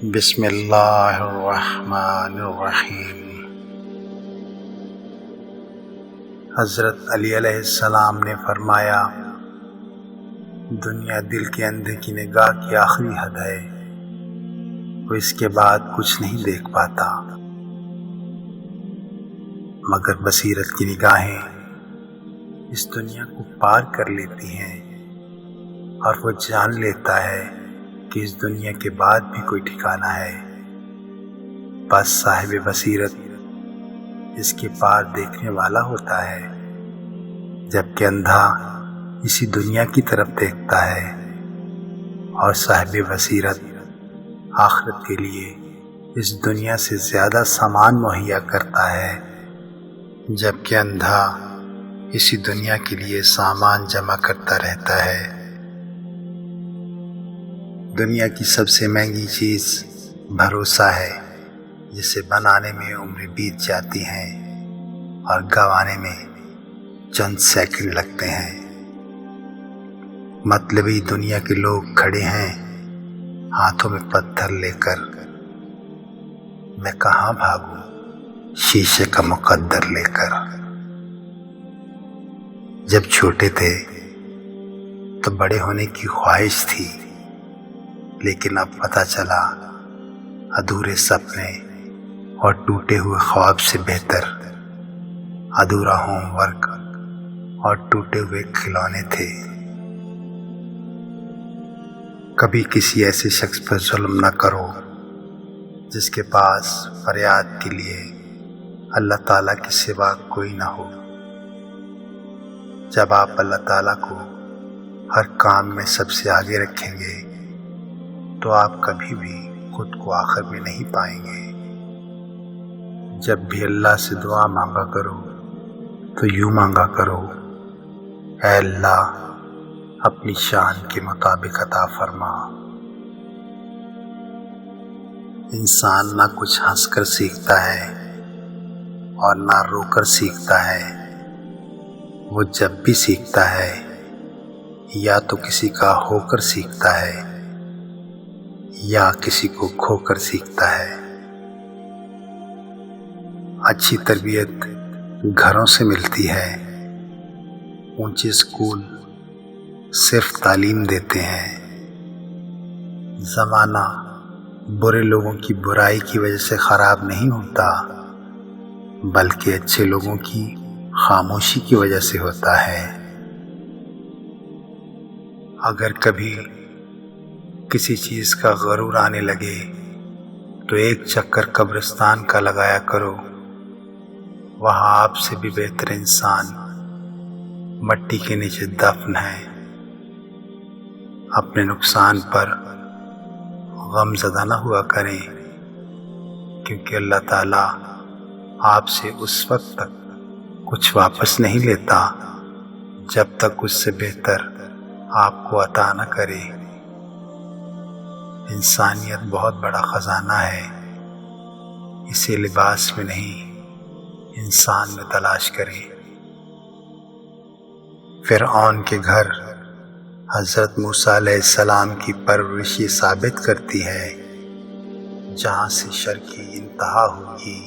بسم اللہ الرحمن الرحیم۔ حضرت علی علیہ السلام نے فرمایا، دنیا دل کے اندھے کی نگاہ کی آخری حد ہے، وہ اس کے بعد کچھ نہیں دیکھ پاتا، مگر بصیرت کی نگاہیں اس دنیا کو پار کر لیتی ہیں اور وہ جان لیتا ہے کہ اس دنیا کے بعد بھی کوئی ٹھکانہ ہے۔ بس صاحب بصیرت اس کے پار دیکھنے والا ہوتا ہے، جبکہ اندھا اسی دنیا کی طرف دیکھتا ہے، اور صاحب بصیرت آخرت کے لیے اس دنیا سے زیادہ سامان مہیا کرتا ہے، جبکہ اندھا اسی دنیا کے لیے سامان جمع کرتا رہتا ہے۔ دنیا کی سب سے مہنگی چیز بھروسہ ہے، جسے بنانے میں عمریں بیت جاتی ہیں اور گنوانے میں چند سیکنڈ لگتے ہیں۔ مطلبی دنیا کے لوگ کھڑے ہیں ہاتھوں میں پتھر لے کر، میں کہاں بھاگوں شیشے کا مقدر لے کر۔ جب چھوٹے تھے تو بڑے ہونے کی خواہش تھی، لیکن اب پتہ چلا ادھورے سپنے اور ٹوٹے ہوئے خواب سے بہتر ادھورا ہوم ورک اور ٹوٹے ہوئے کھلونے تھے۔ کبھی کسی ایسے شخص پر ظلم نہ کرو جس کے پاس فریاد کے لیے اللہ تعالیٰ کے سوا کوئی نہ ہو۔ جب آپ اللہ تعالیٰ کو ہر کام میں سب سے آگے رکھیں گے تو آپ کبھی بھی خود کو آخر میں نہیں پائیں گے۔ جب بھی اللہ سے دعا مانگا کرو تو یوں مانگا کرو، اے اللہ اپنی شان کے مطابق عطا فرما۔ انسان نہ کچھ ہنس کر سیکھتا ہے اور نہ رو کر سیکھتا ہے، وہ جب بھی سیکھتا ہے یا تو کسی کا ہو کر سیکھتا ہے یا کسی کو کھو کر سیکھتا ہے۔ اچھی تربیت گھروں سے ملتی ہے، اونچے اسکول صرف تعلیم دیتے ہیں۔ زمانہ برے لوگوں کی برائی کی وجہ سے خراب نہیں ہوتا، بلکہ اچھے لوگوں کی خاموشی کی وجہ سے ہوتا ہے۔ اگر کبھی کسی چیز کا غرور آنے لگے تو ایک چکر قبرستان کا لگایا کرو، وہاں آپ سے بھی بہتر انسان مٹی کے نیچے دفن ہے۔ اپنے نقصان پر غم زدہ نہ ہوا کریں، کیونکہ اللہ تعالیٰ آپ سے اس وقت تک کچھ واپس نہیں لیتا جب تک اس سے بہتر آپ کو عطا نہ کرے۔ انسانیت بہت بڑا خزانہ ہے، اسے لباس میں نہیں انسان میں تلاش کریں۔ فرعون کے گھر حضرت موسیٰ علیہ السلام کی پرورش یہ ثابت کرتی ہے، جہاں سے شر کی انتہا ہوگی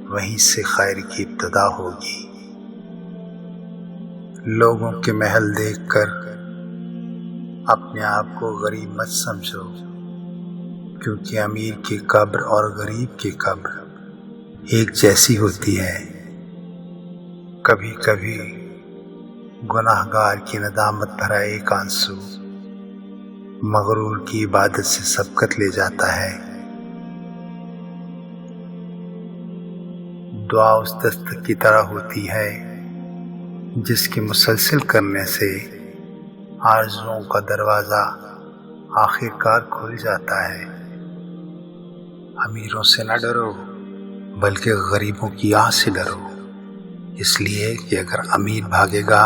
وہیں سے خیر کی ابتدا ہوگی۔ لوگوں کے محل دیکھ کر اپنے آپ کو غریب مت سمجھو، کیونکہ امیر کی قبر اور غریب کی قبر ایک جیسی ہوتی ہے۔ کبھی کبھی گناہ گار کی ندامت بھرا ایک آنسو مغرور کی عبادت سے سبقت لے جاتا ہے۔ دعا اس دستک کی طرح ہوتی ہے جس کے مسلسل کرنے سے آرزوؤں کا دروازہ آخر کار کھل جاتا ہے۔ امیروں سے نہ ڈرو بلکہ غریبوں کی آہ سے ڈرو، اس لیے کہ اگر امیر بھاگے گا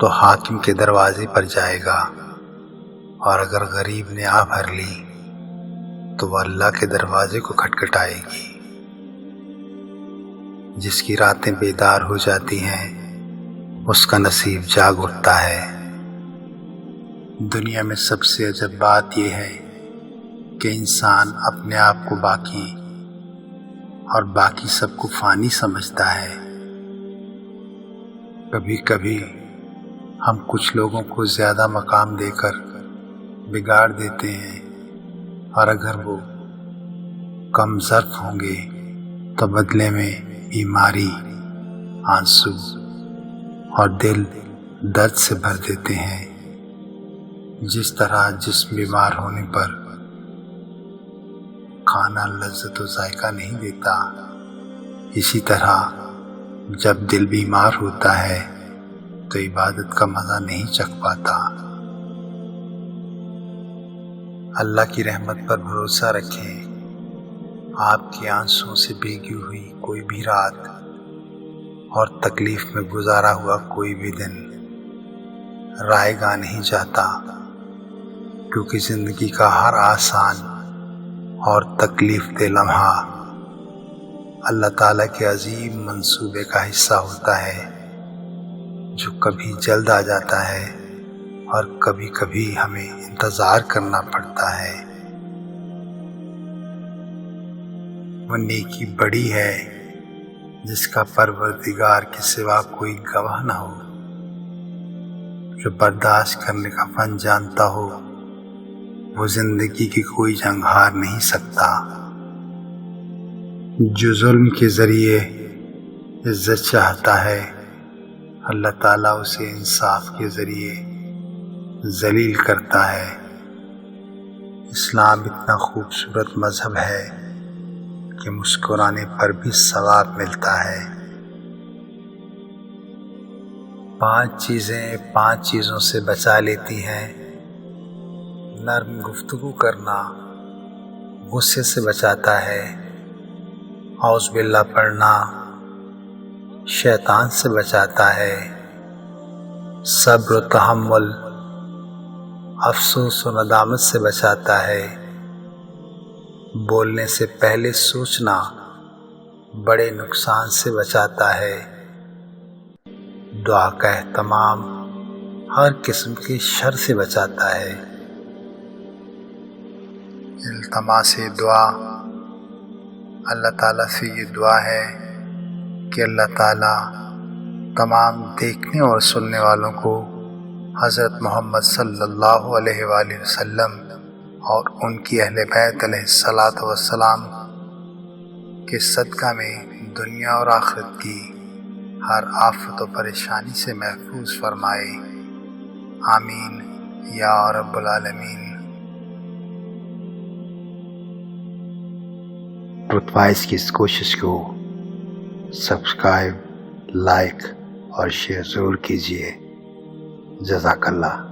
تو حاکم کے دروازے پر جائے گا، اور اگر غریب نے آہ بھر لی تو وہ اللہ کے دروازے کو کھٹکھٹائے گی۔ جس کی راتیں بیدار ہو جاتی ہیں اس کا نصیب جاگ اٹھتا ہے۔ دنیا میں سب سے عجب بات یہ ہے کیونکہ انسان اپنے آپ کو باقی اور باقی سب کو فانی سمجھتا ہے۔ کبھی کبھی ہم کچھ لوگوں کو زیادہ مقام دے کر بگاڑ دیتے ہیں، اور اگر وہ کم ظرف ہوں گے تو بدلے میں بیماری، آنسو اور دل درد سے بھر دیتے ہیں۔ جس طرح جسم بیمار ہونے پر کھانا لذت و ذائقہ نہیں دیتا، اسی طرح جب دل بیمار ہوتا ہے تو عبادت کا مزہ نہیں چکھ پاتا۔ اللہ کی رحمت پر بھروسہ رکھیں۔ آپ کے آنسوؤں سے بھیگی ہوئی کوئی بھی رات اور تکلیف میں گزارا ہوا کوئی بھی دن رائے گاہ نہیں جاتا، کیونکہ زندگی کا ہر آسان اور تکلیف دہ لمحہ اللہ تعالیٰ کے عظیم منصوبے کا حصہ ہوتا ہے، جو کبھی جلد آ جاتا ہے اور کبھی کبھی ہمیں انتظار کرنا پڑتا ہے۔ وہ نیکی بڑی ہے جس کا پروردگار کے سوا کوئی گواہ نہ ہو، جو برداشت کرنے کا فن جانتا ہو، وہ زندگی کی کوئی جنگ ہار نہیں سکتا۔ جو ظلم کے ذریعے عزت چاہتا ہے، اللہ تعالیٰ اسے انصاف کے ذریعے ذلیل کرتا ہے۔ اسلام اتنا خوبصورت مذہب ہے کہ مسکرانے پر بھی ثواب ملتا ہے۔ 5 چیزیں 5 چیزوں سے بچا لیتی ہیں۔ نرم گفتگو کرنا غصے سے بچاتا ہے۔ اعوذ باللہ پڑھنا شیطان سے بچاتا ہے۔ صبر و تحمل افسوس و ندامت سے بچاتا ہے۔ بولنے سے پہلے سوچنا بڑے نقصان سے بچاتا ہے۔ دعا کا اہتمام ہر قسم کے شر سے بچاتا ہے۔ التماس دعا، اللہ تعالیٰ سے یہ دعا ہے کہ اللہ تعالیٰ تمام دیکھنے اور سننے والوں کو حضرت محمد صلی اللہ علیہ وآلہ وسلم اور ان کی اہل بیت علیہ الصلاۃ والسلام کے صدقہ میں دنیا اور آخرت کی ہر آفت و پریشانی سے محفوظ فرمائے۔ آمین یا رب العالمین۔ ٹروتھ وائس کی اس کوشش کو سبسکرائب، لائک اور شیئر ضرور کیجیے۔ جزاک اللہ۔